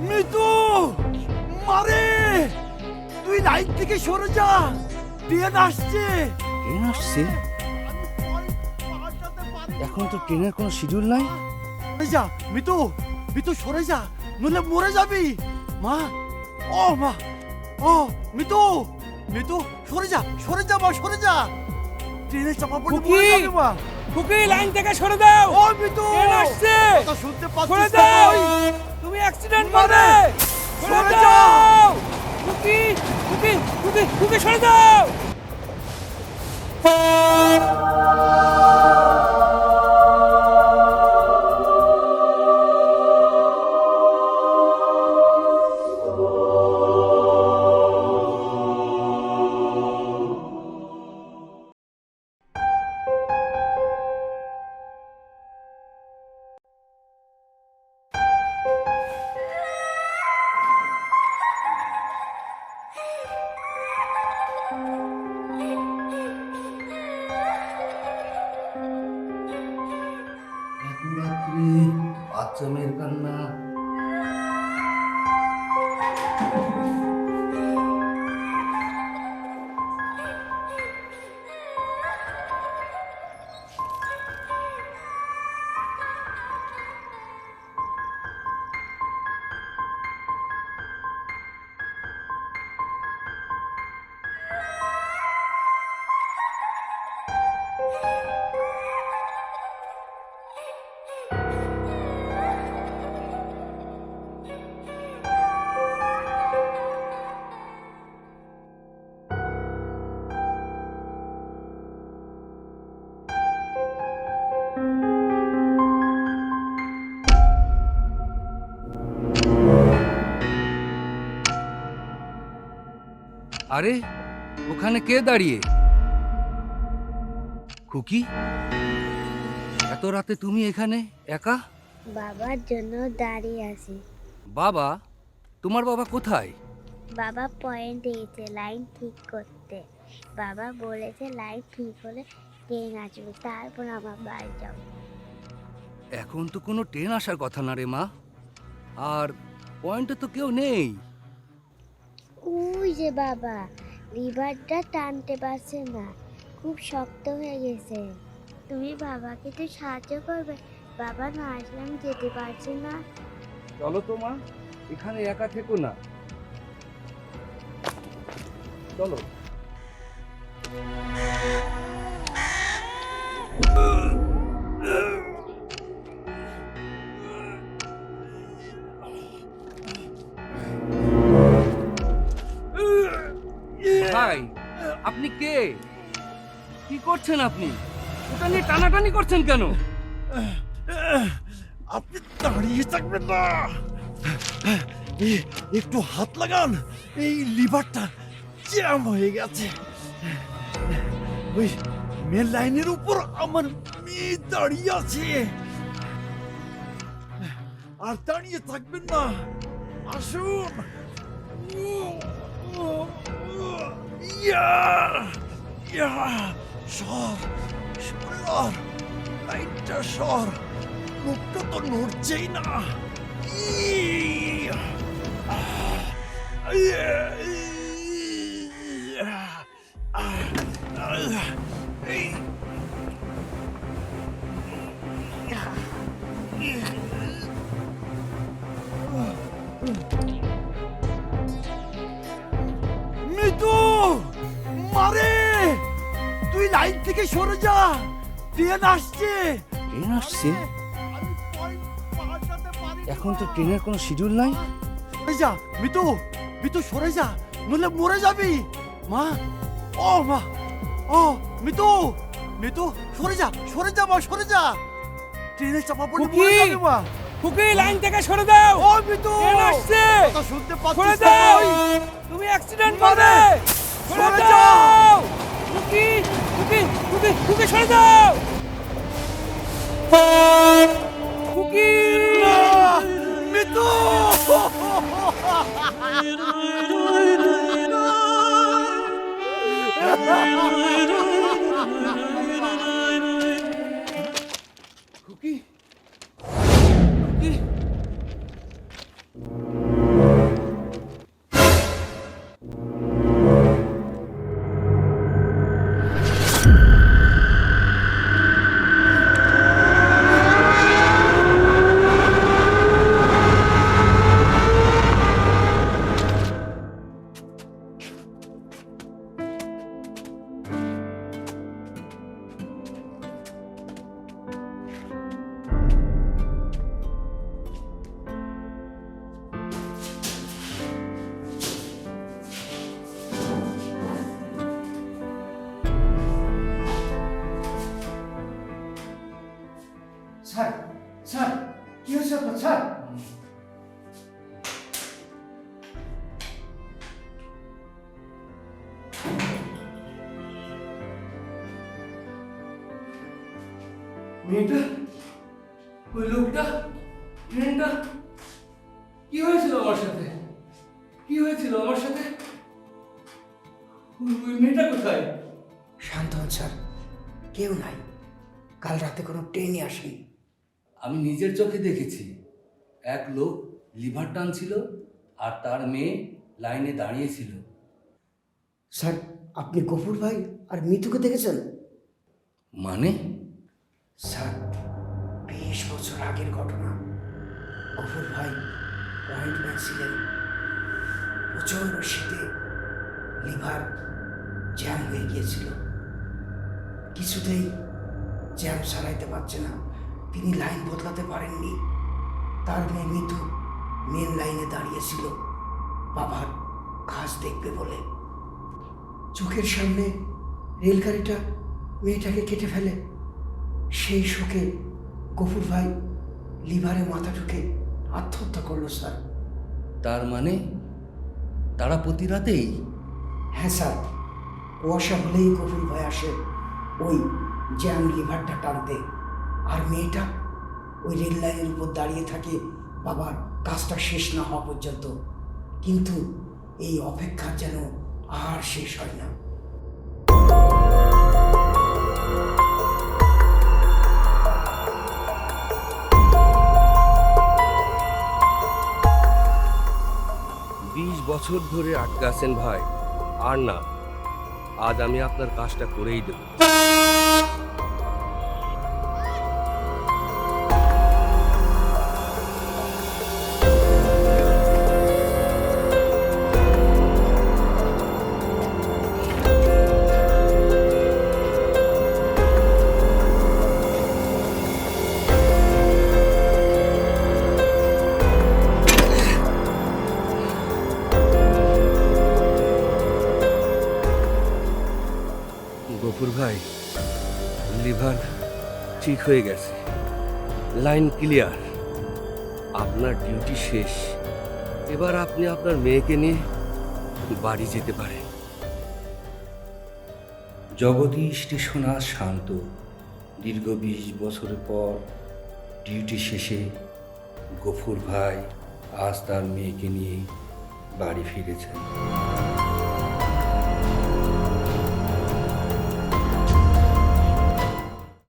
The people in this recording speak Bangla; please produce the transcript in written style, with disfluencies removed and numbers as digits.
মিতু মারে তুই লাইন থেকে সরে যা ট্রেন আসছে ট্রেন আসছে? এখন তো ট্রেনের কোনো শিডিউল নাই। সরে যা মিতু মিতু সরে যা নইলে মরে যাবি মা মা ও মিতু মিতু সরে যা মা সরে যা ট্রেনে চাপা পড়ে খুকি! মরে যাবি মা খুকি লাইন থেকে সরে দাও। ও মিতু ট্রেন আসছে। কথা শুনতে সরে পাচ্ছিস না দাও। তুই? তুমি অ্যাক্সিডেন্ট মানে? করবে। সরে সরে যাও। যাও। খুকি খুকি খুকি খুকি সরে দাও। এত রাত্রি বাচ্চা মেয়ের কান্না। আরে ওখানে কে দাঁড়িয়ে? খুকি, এত রাতে তুমি এখানে একা? বাবার জন্য দাঁড়িয়ে আছি। বাবা? তোমার বাবা কোথায়? বাবা পয়েন্ট দিয়েছে লাইন ঠিক করতে। বাবা বলেছে লাইন ঠিক হলে ট্রেন আসবে, তারপর আমার বাড়ি যাব। এখন তো কোনো ট্রেন আসার কথা না রে মা। আর পয়েন্টে তো কেউ নেই। ওই যে বাবা রিভারটা টানতে পারছে না, খুব শক্ত হয়ে গেছে। তুমি বাবাকে একটু সাহায্য করবে? বাবা না আসলে আমি যেতে পারছি না। চলো তো মা, এখানে একা থেকো না। চলো। ভাই, আপনি কে? কি করছেন আপনি? ওটা নিয়ে টানাটানি করছেন কেন? আপনি দাঁড়িয়ে থাকবেন না একটু হাত লাগান, এই লিভারটা জ্যাম হয়ে গেছে। ওই মেন লাইনের উপর আমার মেয়ে দাঁড়িয়ে আছে। আর দাঁড়িয়ে থাকবেন না, আসুন। ইয়া ইয়া সর সর লাইটটা সর, মুখটা তো নড়ছেই না। ইয়া, ইয়া, ইয়া, এই, মিতু মারে তুই লাইন থেকে সরে যা, ট্রেন আসছে। ট্রেন আসছে? এখন তো ট্রেনের কোনো শিডিউল নাই। সরে যা মিতু মিতু সরে যা নইলে মরে যাবি মা মা মিতু মিতু সরে যা মা সরে যা ট্রেনে চাপা পড়ে খুকি! মরে যাবি মা খুকি লাইন থেকে সরে দাও। মিতু ট্রেন আসছে। কথা শুনতে সরে পাচ্ছিস না দাও। তুই? তুমি অ্যাক্সিডেন্ট মানে? করবে। সরে সরে যাও। যাও। খুকি খুকি খুকি খুকি সরে দাও। খুকি না, মিতু খুকি, খুকি, স্যার কি হয়েছে আপনার স্যার? মেয়েটা, ওই লোকটা, ট্রেনটা, কি হয়েছিল আমার সাথে? কি হয়েছিল আমার সাথে? ওই মেয়েটা কোথায়? শান্ত হন স্যার, কেউ নাই। কাল রাতে কোনো ট্রেনই আসেনি। আমি নিজের চোখে দেখেছি, এক লোক লিভার টানছিল আর তার মেয়ে লাইনে দাঁড়িয়েছিল। স্যার, আপনি গফুর ভাই আর মিতুকে দেখেছেন? মানে? স্যার, 20 বছর আগের ঘটনা। গফুর ভাই পয়েন্টম্যান ছিলেন। প্রচণ্ড শীতে লিভার জ্যাম হয়ে গিয়েছিল, কিছুতেই জ্যাম সারাইতে পারছে না। তিনি লাইন বদলাতে পারেননি। তার মেয়ে মিতু মেন লাইনে দাঁড়িয়েছিল বাবার কাজ দেখবে বলে। চোখের সামনে রেলগাড়িটা মেয়েটাকে কেটে ফেলে। সেই শোকে গফুর ভাই লিভারে মাথা ঢুকে আত্মহত্যা করলো স্যার। তার মানে তারা প্রতি রাতেই? হ্যাঁ স্যার, কুয়াশা হলেই গফুর ভাই আসে ওই জ্যাম লিভারটা টানতে, আর মেয়েটা ওই রেল লাইনের উপর দাঁড়িয়ে থাকে বাবার কাজটা শেষ না হওয়া পর্যন্ত। কিন্তু এই অপেক্ষা যেন আর শেষ হয় না। বছর ধরে আটকে আছেন ভাই, আর না, আজ আমি আপনার কাজটা করেই দেব। গফুর ভাই, লিভার ঠিক হয়ে গেছে, লাইন ক্লিয়ার, আপনার ডিউটি শেষ। এবার আপনি আপনার মেয়েকে নিয়ে বাড়ি যেতে পারেন। জগদী স্টেশন আজ শান্ত। দীর্ঘ 20 বছরের পর ডিউটি শেষে গফুর ভাই আজ তার মেয়েকে নিয়ে বাড়ি ফিরেছেন।